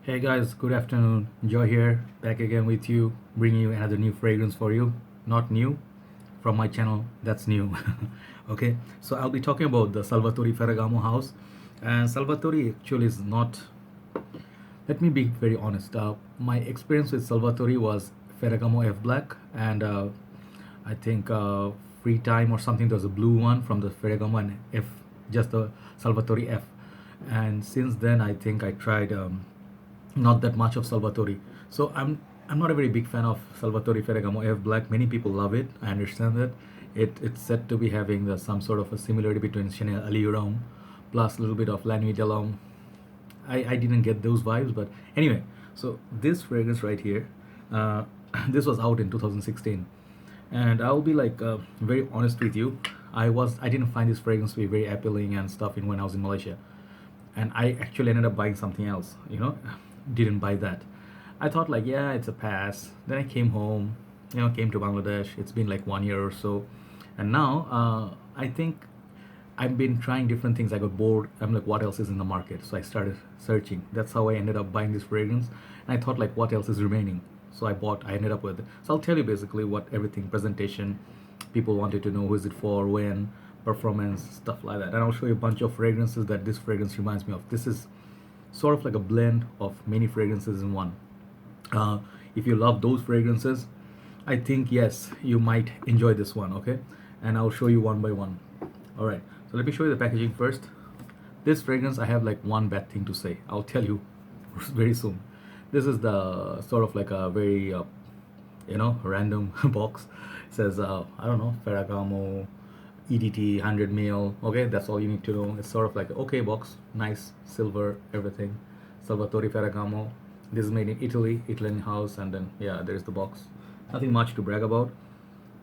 Hey guys, good afternoon. Joy here, back again with you, bringing you another new fragrance for you. Not new, from my channel, that's new. Okay, so I'll be talking about the Salvatore Ferragamo house. And Salvatore actually is not, let me be very honest. My experience with Salvatore was Ferragamo F Black, and I think Free Time or something. There was a blue one from the Ferragamo and F, just the Salvatore F. And since then, I think I tried not that much of Salvatore. So I'm not a very big fan of Salvatore Ferragamo F Black. Many people love it. I understand that. It's said to be having some sort of a similarity between Chanel Allure plus a little bit of La Nuit de l'Homme. I didn't get those vibes, but anyway. So this fragrance right here, uh, this was out in 2016, and I'll be like very honest with you. I didn't find this fragrance to be very appealing and stuff in when I was in Malaysia, and I actually ended up buying something else. Didn't buy that. I thought like, yeah, it's a pass. Then I came home, came to Bangladesh. It's been like 1 year or so, and now I think I've been trying different things. I got bored. I'm like, what else is in the market? So I started searching. That's how I ended up buying this fragrance. And I thought like, what else is remaining? So I ended up with it. So I'll tell you basically what everything, presentation, people wanted to know who is it for, when, performance, stuff like that. And I'll show you a bunch of fragrances that this fragrance reminds me of. This is sort of like a blend of many fragrances in one. Uh, if you love those fragrances, I think yes, you might enjoy this one. Okay, and I'll show you one by one. All right, so let me show you the packaging first. This fragrance, I have like one bad thing to say. I'll tell you very soon. This is the sort of like a very random box. It says I don't know, Ferragamo EDT 100 ml. Okay, that's all you need to know. It's sort of like okay box, nice silver everything. Salvatore Ferragamo. This is made in Italy, Italian house, and then yeah, there's the box. Nothing much to brag about.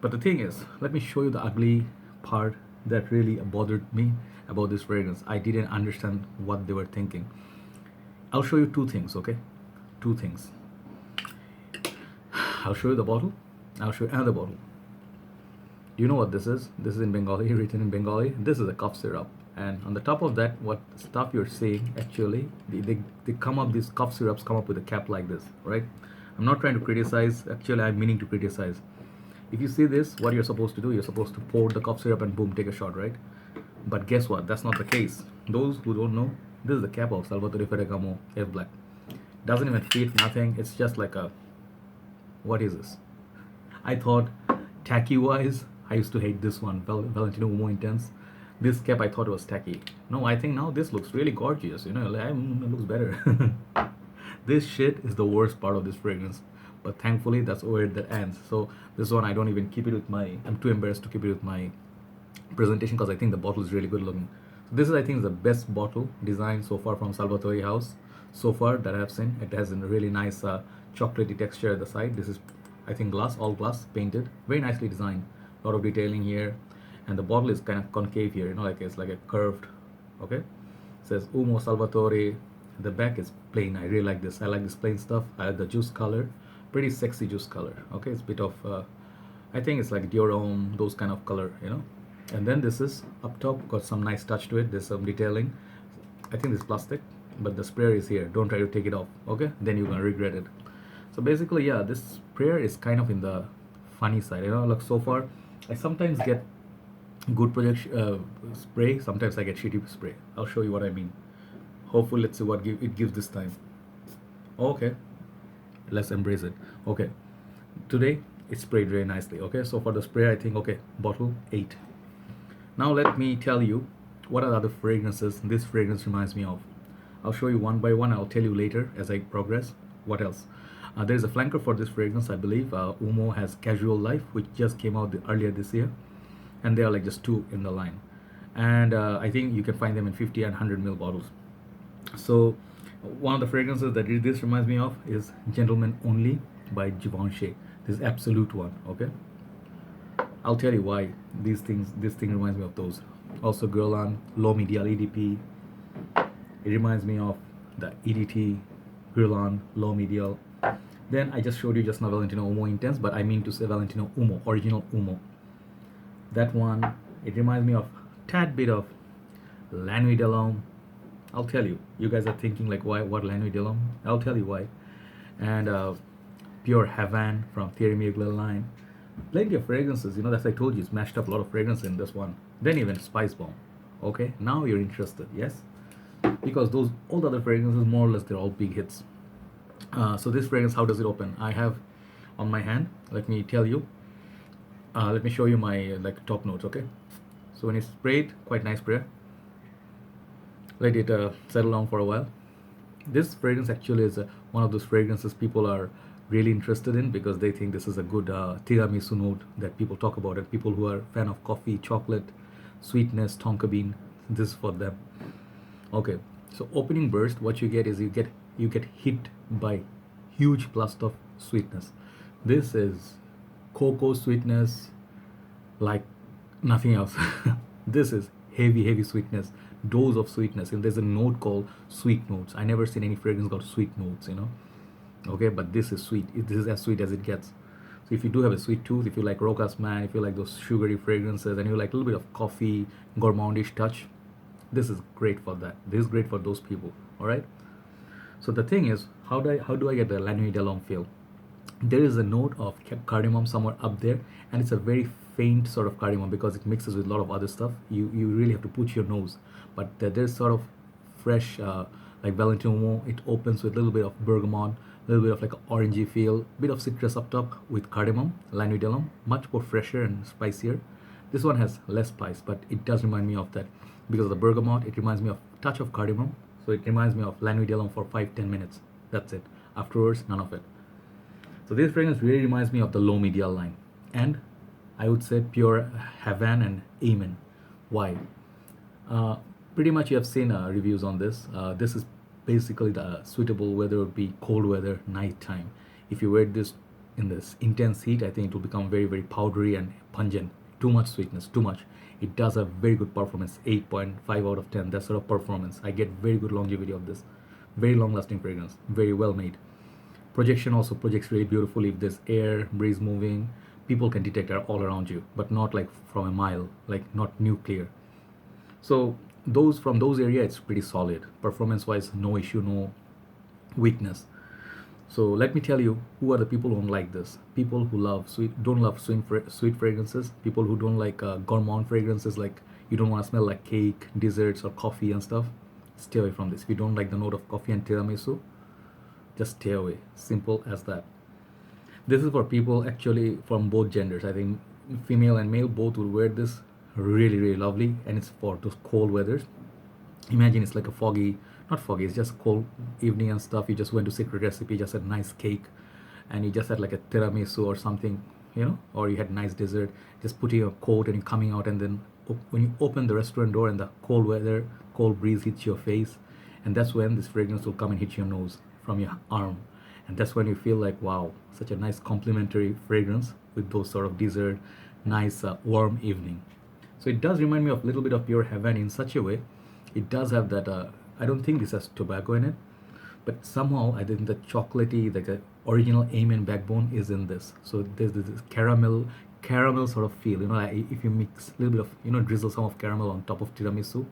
But the thing is, let me show you the ugly part that really bothered me about this fragrance. I didn't understand what they were thinking. I'll show you two things, okay? Two things. I'll show you the bottle. I'll show you another bottle. Do you know what this is? This is in Bengali, written in Bengali. This is a cough syrup. And on the top of that, what stuff you're seeing, actually, they come up, these cough syrups come up with a cap like this, right? I'm not trying to criticize. Actually, I'm meaning to criticize. If you see this, what you're supposed to do, you're supposed to pour the cough syrup and boom, take a shot, right? But guess what? That's not the case. Those who don't know, this is the cap of Salvatore Ferragamo F Black. Doesn't even fit, nothing. It's just like a, what is this? I thought, tacky wise, I used to hate this one, Valentino Uomo Intense. This cap I thought was tacky. No, I think now this looks really gorgeous. Like, it looks better. This shit is the worst part of this fragrance, but thankfully that's where it ends. So this one I don't even keep it with my. I'm too embarrassed to keep it with my presentation because I think the bottle is really good looking. So this is, I think, is the best bottle design so far from Salvatore House so far that I have seen. It has a really nice chocolatey texture at the side. This is, I think, glass, all glass, painted, very nicely designed. A lot of detailing here, and the bottle is kind of concave here. Like it's like a curved. Okay, it says Uomo Salvatore. The back is plain. I really like this. I like this plain stuff. I like the juice color, pretty sexy juice color. Okay, it's a bit of I think it's like Dior Homme, those kind of color. And then this is up top, got some nice touch to it. There's some detailing. I think it's plastic, but the sprayer is here. Don't try to take it off. Okay, then you're gonna regret it. So basically, yeah, this sprayer is kind of in the funny side. Like so far, I sometimes get good projection spray. Sometimes I get shitty spray. I'll show you what I mean. Hopefully, let's see what it gives this time. Okay, let's embrace it. Okay, today it sprayed very nicely. Okay, so for the spray, I think okay, bottle 8. Now let me tell you what are the other fragrances this fragrance reminds me of. I'll show you one by one. I'll tell you later as I progress. What else? There's a flanker for this fragrance, I believe. Uomo has Casual Life, which just came out earlier this year, and they are like just two in the line. And I think you can find them in 50 and 100 ml bottles. So one of the fragrances that this reminds me of is Gentleman Only by Givenchy. This absolute one. Okay, I'll tell you why this thing reminds me of those. Also Guerlain Low Medial EDP. It reminds me of the EDT Guerlain Low Medial. Then I just showed you just now Valentino Uomo Intense, but I mean to say Valentino Uomo, original Uomo. That one, it reminds me of tad bit of La Nuit de l'Homme, I'll tell you. You guys are thinking like, why? What Lanui Dilum? I'll tell you why. And Pure Havan from Thierry Mugler line. Plenty of fragrances. That's I told you. It's mashed up a lot of fragrance in this one. Then even Spice Bomb. Okay, now you're interested. Yes, because those all the other fragrances more or less they're all big hits. So this fragrance, how does it open? I have on my hand. Let me tell you. Let me show you my like top notes. Okay, so when you spray it, quite nice spray. Let it settle down for a while. This fragrance actually is one of those fragrances people are really interested in because they think this is a good tiramisu note that people talk about, and people who are fan of coffee, chocolate, sweetness, tonka bean, this is for them. Okay, so opening burst, what you get is you get hit by huge blast of sweetness. This is cocoa sweetness like nothing else. This is heavy sweetness, dose of sweetness. And there's a note called sweet notes. I never seen any fragrance called sweet notes. Okay, but this is sweet. This is as sweet as it gets. So if you do have a sweet tooth, if you like Roca's Man, if you like those sugary fragrances, and you like a little bit of coffee, gourmandish touch, this is great for that. This is great for those people. All right. So the thing is, how do I get the La Nuit de l'Homme feel? There is a note of cardamom somewhere up there, and it's a very faint sort of cardamom because it mixes with a lot of other stuff. You really have to put your nose, but there's sort of fresh like Valentino. It opens with a little bit of bergamot, a little bit of like an orangey feel, bit of citrus up top with cardamom. La Nuit de l'Homme, much more fresher and spicier. This one has less spice, but it does remind me of that because of the bergamot. It reminds me of touch of cardamom, so it reminds me of La Nuit de l'Homme for 5-10 minutes. That's it. Afterwards, none of it. So this fragrance really reminds me of the low medial line, and I would say Pure Havan and Amen. Why? Pretty much you have seen reviews on this. This is basically the suitable weather would be cold weather, night time. If you wear this in this intense heat, I think it will become very powdery and pungent. Too much sweetness, too much. It does a very good performance, 8.5 out of 10. That sort of performance. I get very good longevity of this. Very long lasting fragrance, very well made. Projection also projects really beautifully. If there's air, breeze moving, people can detect it all around you, but not like from a mile, like not nuclear. So those from those areas, it's pretty solid. Performance wise, no issue, no weakness. So let me tell you, who are the people who don't like this? People who don't love sweet fragrances. People who don't like gourmand fragrances, like you don't want to smell like cake, desserts, or coffee and stuff. Stay away from this. If you don't like the note of coffee and tiramisu, just stay away. Simple as that. This is for people actually from both genders. I think female and male both will wear this. Really lovely, and it's for those cold weathers. Imagine it's like a not foggy, it's just cold evening and stuff. You just went to Secret Recipe, just had nice cake, and you just had like a tiramisu or something, or you had nice dessert. Just putting your coat and you're coming out, and then when you open the restaurant door and the cold weather, cold breeze hits your face, and that's when this fragrance will come and hit your nose from your arm, and that's when you feel like, wow, such a nice complementary fragrance with those sort of dessert, nice warm evening. So it does remind me of a little bit of Pure Heaven in such a way. It does have that. I don't think this has tobacco in it, but somehow I think the chocolatey, like the original Amen backbone is in this. So there's this caramel sort of feel. If you mix a little bit of, drizzle some of caramel on top of tiramisu,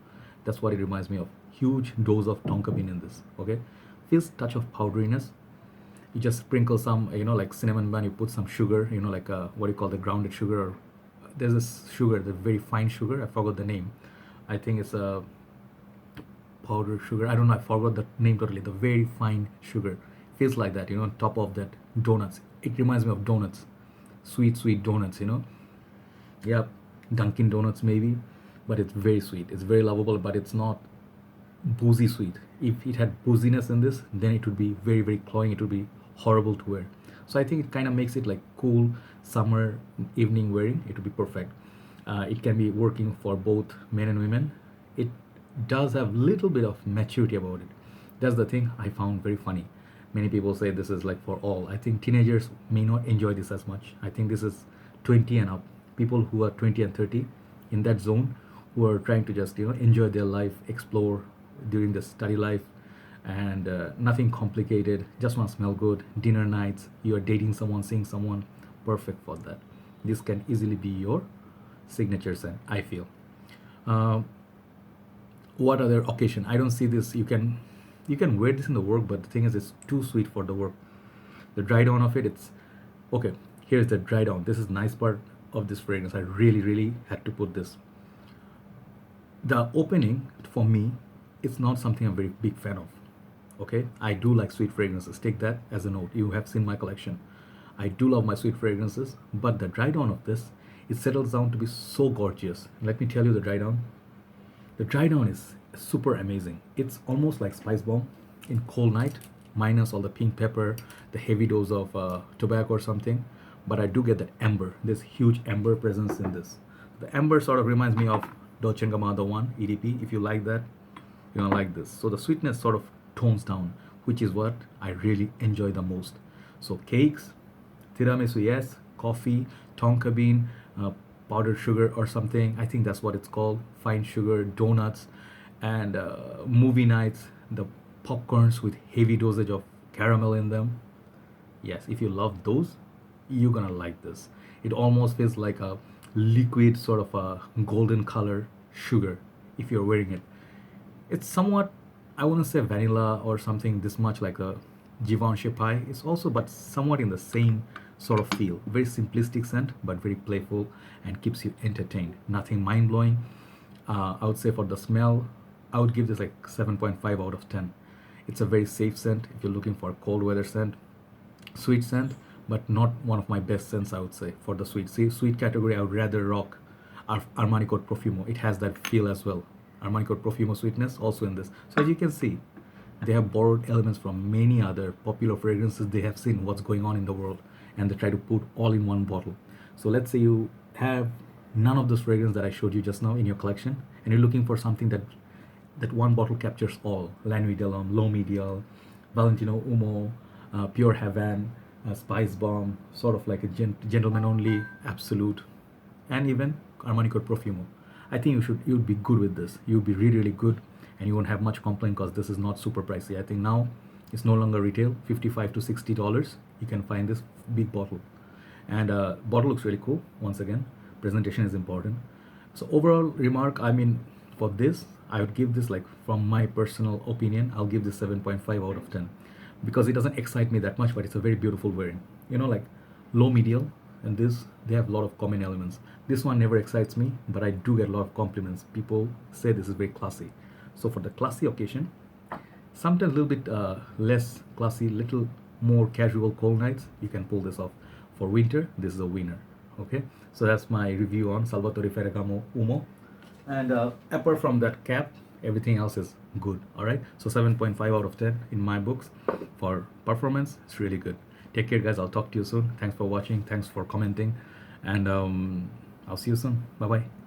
that's what it reminds me of. Huge dose of tonka bean in this. Okay, feels touch of powderiness. You just sprinkle some, like cinnamon bun. You put some sugar, like what do you call the grounded sugar, or there's this sugar, the very fine sugar. I forgot the name. I think it's a powdered sugar. I don't know. I forgot the name totally. The very fine sugar feels like that. On top of that, donuts. It reminds me of donuts, sweet donuts. Yeah, Dunkin' Donuts maybe, but it's very sweet. It's very lovable, but it's not boozy sweet. If it had booziness in this, then it would be very cloying. It would be horrible to wear. So I think it kind of makes it like cool summer evening wearing. It would be perfect. It can be working for both men and women. It does have little bit of maturity about it. That's the thing I found very funny. Many people say this is like for all. I think teenagers may not enjoy this as much. I think this is 20 and up. People who are 20 and 30 in that zone, who are trying to just enjoy their life, explore during the study life, and nothing complicated, just want to smell good. Dinner nights, you are dating someone, seeing someone, perfect for that. This can easily be your signature scent, I feel. what other occasion? I don't see this. You can wear this in the work, but the thing is, it's too sweet for the work. The dry down of it, it's okay. Here's the dry down. This is nice part of this fragrance. I really had to put this. The opening for me, it's not something I'm very big fan of. Okay, I do like sweet fragrances. Take that as a note. You have seen my collection. I do love my sweet fragrances, but the dry down of this, it settles down to be so gorgeous. Let me tell you the dry down. The dry down is super amazing. It's almost like spice bomb in cold night, minus all the pink pepper, the heavy dose of tobacco or something. But I do get that amber. There's huge amber presence in this. The amber sort of reminds me of Dolce & Gabbana 1 EDP. If you like that, you're gonna like this. So the sweetness sort of tones down, which is what I really enjoy the most. So cakes, tiramisu, yes, coffee, tonka bean, powdered sugar or something. I think that's what it's called. Fine sugar, donuts, and movie nights, the popcorns with heavy dosage of caramel in them. Yes, if you love those, you're gonna like this. It almost feels like a liquid sort of a golden color sugar if you're wearing it. It's somewhat, I wouldn't say vanilla or something this much like a Givenchy pie. It's also, but somewhat in the same sort of feel. Very simplistic scent, but very playful and keeps you entertained. Nothing mind blowing. I would say for the smell, I would give this like 7.5 out of 10. It's a very safe scent if you're looking for a cold weather scent, sweet scent, but not one of my best scents, I would say, for the sweet. See, sweet category, I would rather rock Armani Code Profumo. It has that feel as well. Armani Code Profumo sweetness also in this. So as you can see, they have borrowed elements from many other popular fragrances. They have seen what's going on in the world and they try to put all in one bottle. So let's say you have none of those fragrances that I showed you just now in your collection and you're looking for something that one bottle captures all. La Nuit de l'Homme, L'Homme Ideal, Valentino Uomo, Pure Heaven, Spice Bomb, sort of like a gentleman only, Absolute, and even Armani Code Profumo. I think you'd be good with this. You'd be really good, and you won't have much complaint because this is not super pricey. I think now it's no longer retail, $55 to $60. You can find this big bottle, and bottle looks really cool. Once again, presentation is important. So overall remark, I mean, for this, I would give this, like, from my personal opinion, I'll give this 7.5 out of 10 because it doesn't excite me that much, but it's a very beautiful wearing. You know, like low medial and this, they have a lot of common elements. This one never excites me, but I do get a lot of compliments. People say this is very classy. So for the classy occasion, sometimes a little bit less classy, little more casual cold nights, you can pull this off. For winter, this is a winner. Okay, so that's my review on Salvatore Ferragamo Uomo. And apart from that cap, everything else is good. All right, so 7.5 out of 10 in my books. For performance, it's really good. Take care, guys. I'll talk to you soon. Thanks for watching. Thanks for commenting, and I'll see you soon. Bye bye.